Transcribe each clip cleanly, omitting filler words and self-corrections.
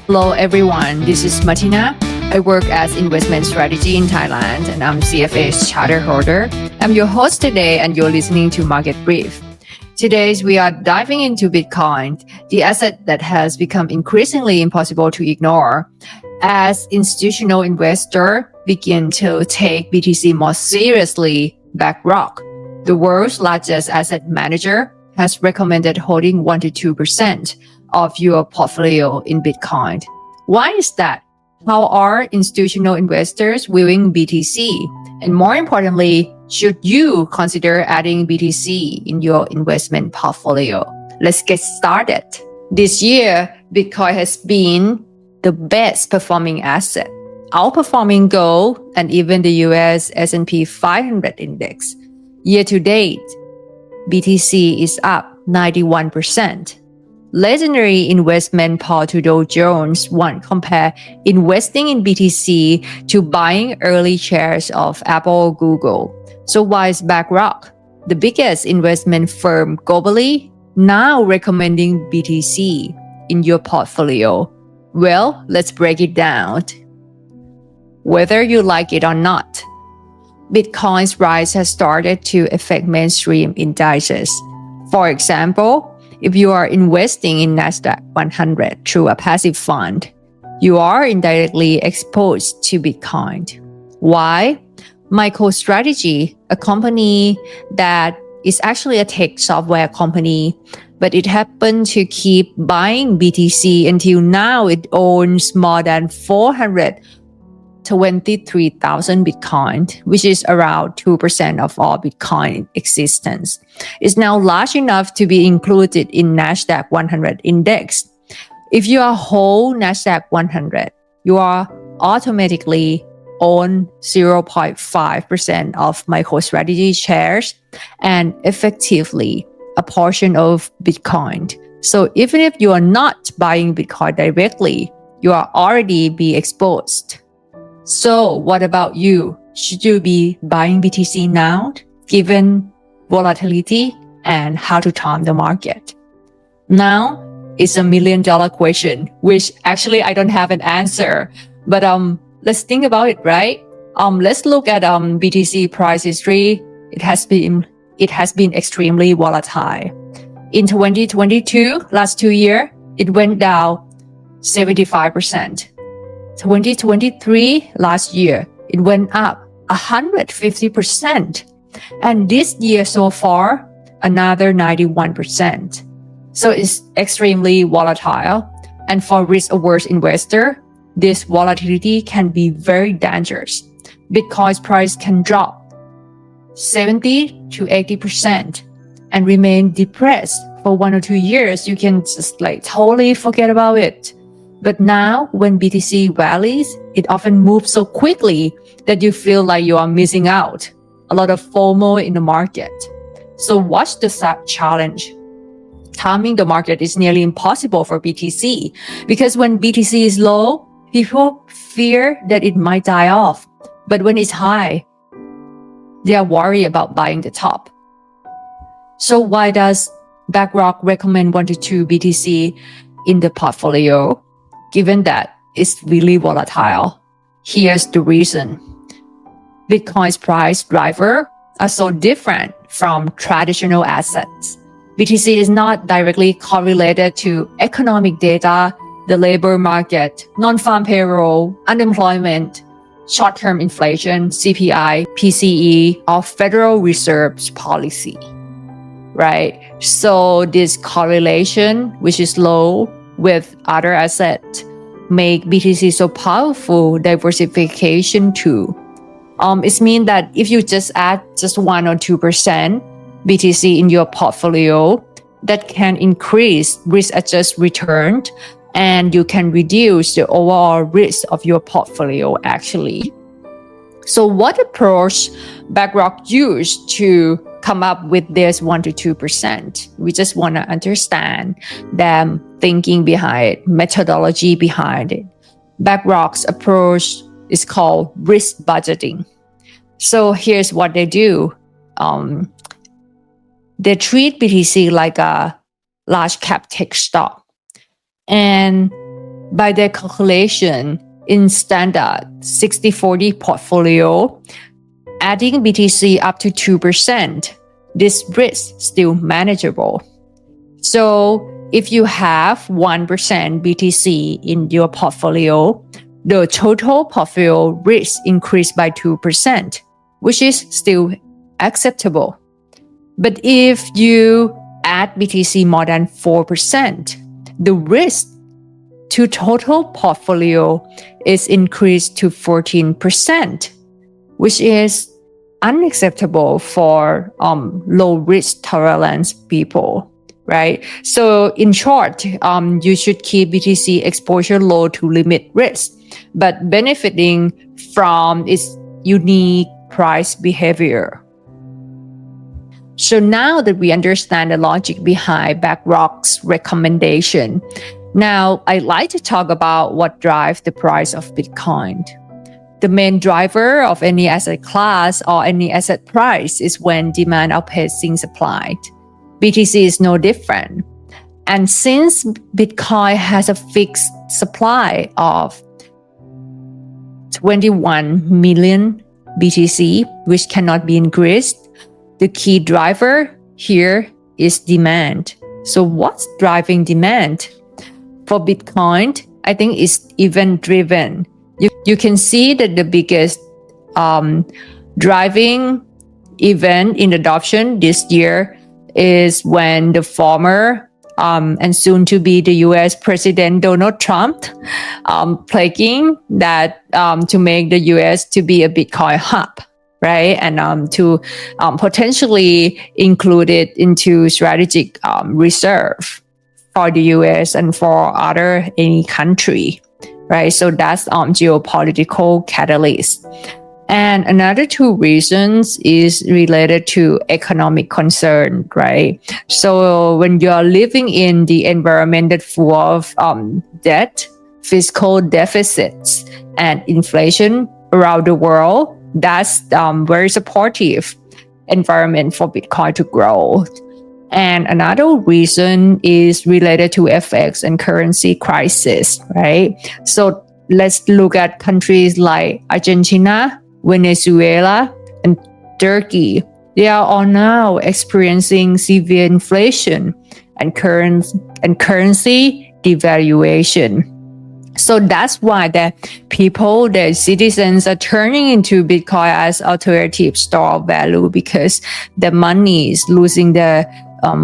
Hello everyone, this is Martina. I work as investment strategy in Thailand and I'm CFA's charter holder. I'm your host today and you're listening to Market Brief. Today we are diving into Bitcoin, the asset that has become increasingly impossible to ignore as institutional investors begin to take BTC more seriously. Blackrock, the world's largest asset manager, has recommended holding 1 to 2% of your portfolio in Bitcoin. Why is that? How are institutional investors viewing BTC? And more importantly, should you consider adding BTC in your investment portfolio? Let's get started. This year, Bitcoin has been the best performing asset, outperforming gold and even the US S&P 500 index. Year to date, BTC is up 91%. Legendary investment Paul to Dow Jones once compared investing in BTC to buying early shares of Apple or Google. So why is Blackrock, the biggest investment firm globally, now recommending BTC in your portfolio? Well, let's break it down. Whether you like it or not, Bitcoin's rise has started to affect mainstream indices. For example, if you are investing in Nasdaq 100 through a passive fund, you are indirectly exposed to Bitcoin. Why? MicroStrategy, a company that is actually a tech software company, but it happened to keep buying BTC until now it owns more than 423,000 Bitcoin, which is around 2% of all Bitcoin existence. It's now large enough to be included in Nasdaq 100 index. If you are whole Nasdaq 100, you are automatically own 0.5% of MicroStrategy shares and effectively a portion of Bitcoin. So even if you are not buying Bitcoin directly, you are already be exposed. So what about you? Should you be buying BTC now, given volatility and how to time the market? Now, it's $1 million question, which actually I don't have an answer, but let's think about it, right? Let's look at BTC price history. It has been extremely volatile. In 2022, last 2 years, it went down 75%. 2023, last year, it went up 150%. And this year so far, another 91%. So it's extremely volatile. And for risk-averse investor, this volatility can be very dangerous. Bitcoin's price can drop 70 to 80% and remain depressed for 1 or 2 years. You can just totally forget about it. But now, when BTC rallies, it often moves so quickly that you feel like you are missing out. A lot of FOMO in the market. So what's the challenge? Timing the market is nearly impossible for BTC because when BTC is low, people fear that it might die off. But when it's high, they are worried about buying the top. So why does Blackrock recommend 1 to 2 BTC in the portfolio? Given that it's really volatile, here's the reason. Bitcoin's price driver are so different from traditional assets. BTC is not directly correlated to economic data, the labor market, non-farm payroll, unemployment, short-term inflation, CPI, PCE, or Federal Reserve's policy, right? So this correlation, which is low, with other assets make BTC so powerful diversification tool. It means that if you just add just 1 or 2% BTC in your portfolio, that can increase risk-adjusted return and you can reduce the overall risk of your portfolio actually. So what approach Blackrock used to come up with this 1 to 2%? We just want to understand them thinking behind it, methodology behind it. Blackrock's approach is called risk budgeting. So here's what they do. They treat BTC like a large cap tech stock. And By their calculation, in standard 60/40 portfolio, adding BTC up to 2%, this risk still manageable. So if you have 1% BTC in your portfolio, the total portfolio risk increased by 2%, which is still acceptable. But if you add BTC more than 4%, the risk to total portfolio is increased to 14%, which is unacceptable for low risk tolerance people, right? So in short, you should keep BTC exposure low to limit risk, but benefiting from its unique price behavior. So now that we understand the logic behind Blackrock's recommendation, now I'd like to talk about what drives the price of Bitcoin. The main driver of any asset class or any asset price is when demand outpacing supply. BTC is no different. And since Bitcoin has a fixed supply of 21 million BTC, which cannot be increased, the key driver here is demand. So what's driving demand? For Bitcoin, I think it's event driven. You can see that the biggest driving event in adoption this year is when the former and soon to be the US President Donald Trump pledging that to make the US to be a Bitcoin hub, right? And to potentially include it into strategic reserve for the US and for any country, right? So that's geopolitical catalyst. And another two reasons is related to economic concern, right? So when you're living in the environment that's full of debt, fiscal deficits, and inflation around the world, that's very supportive environment for Bitcoin to grow. And another reason is related to FX and currency crisis, right? So let's look at countries like Argentina, Venezuela, and Turkey. They are all now experiencing severe inflation and currency devaluation. So that's why the citizens are turning into Bitcoin as alternative store of value, because the money is losing the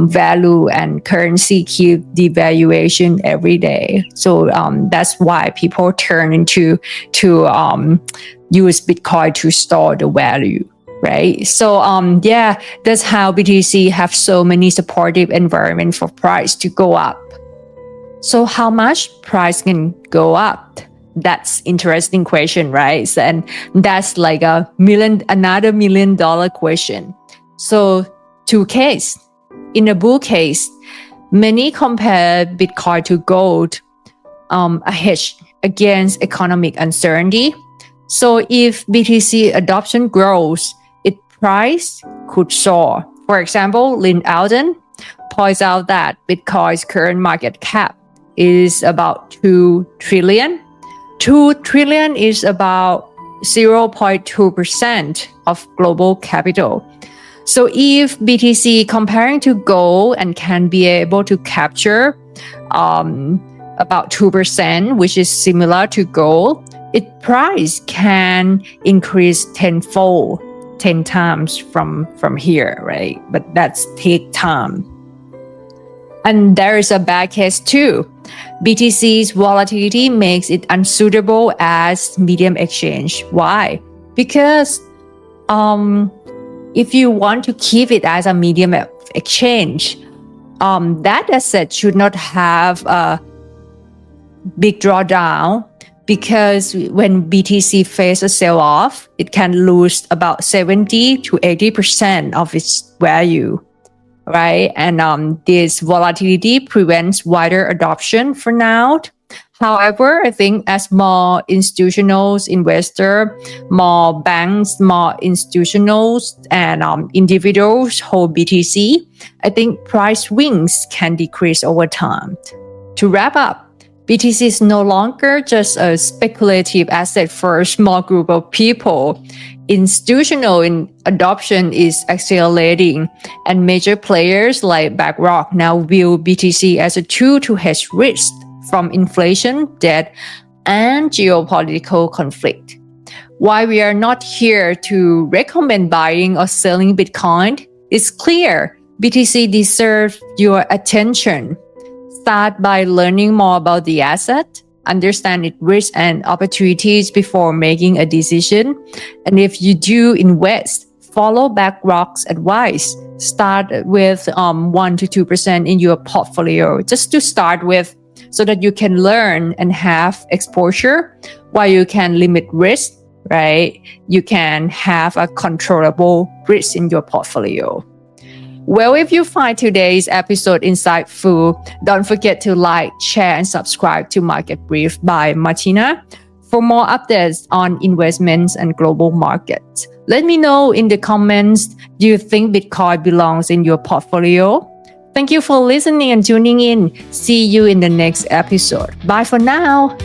value and currency keep devaluation every day. So that's why people turn into use Bitcoin to store the value, right? So that's how BTC have so many supportive environment for price to go up. So how much price can go up? That's interesting question, right? And that's like another $1 million question. So two cases. In a bull case, many compare Bitcoin to gold, a hedge against economic uncertainty. So if BTC adoption grows, its price could soar. For example, Lynn Alden points out that Bitcoin's current market cap is about 2 trillion. 2 trillion is about 0.2% of global capital. So if BTC comparing to gold and can be able to capture about 2%, which is similar to gold, its price can increase tenfold, 10 times from here, right? But that's take time. And there is a bad case too. BTC's volatility makes it unsuitable as medium exchange. Why? Because if you want to keep it as a medium of exchange, that asset should not have a big drawdown, because when BTC faces a sell-off, it can lose about 70 to 80% of its value, right? And this volatility prevents wider adoption for now. However, I think as more institutional investors, more banks, more institutionals, and individuals hold BTC, I think price swings can decrease over time. To wrap up, BTC is no longer just a speculative asset for a small group of people. Institutional adoption is accelerating, and major players like Blackrock now view BTC as a tool to hedge risk from inflation, debt, and geopolitical conflict. While we are not here to recommend buying or selling Bitcoin, it's clear BTC deserves your attention. Start by learning more about the asset, understand its risks and opportunities before making a decision. And if you do invest, follow Blackrock's advice. Start with 1 to 2% in your portfolio, just to start with, so that you can learn and have exposure while you can limit risk, right? You can have a controllable risk in your portfolio. Well, if you find today's episode insightful, don't forget to like, share, and subscribe to Market Brief by Martina for more updates on investments and global markets. Let me know in the comments, do you think Bitcoin belongs in your portfolio? Thank you for listening and tuning in. See you in the next episode. Bye for now.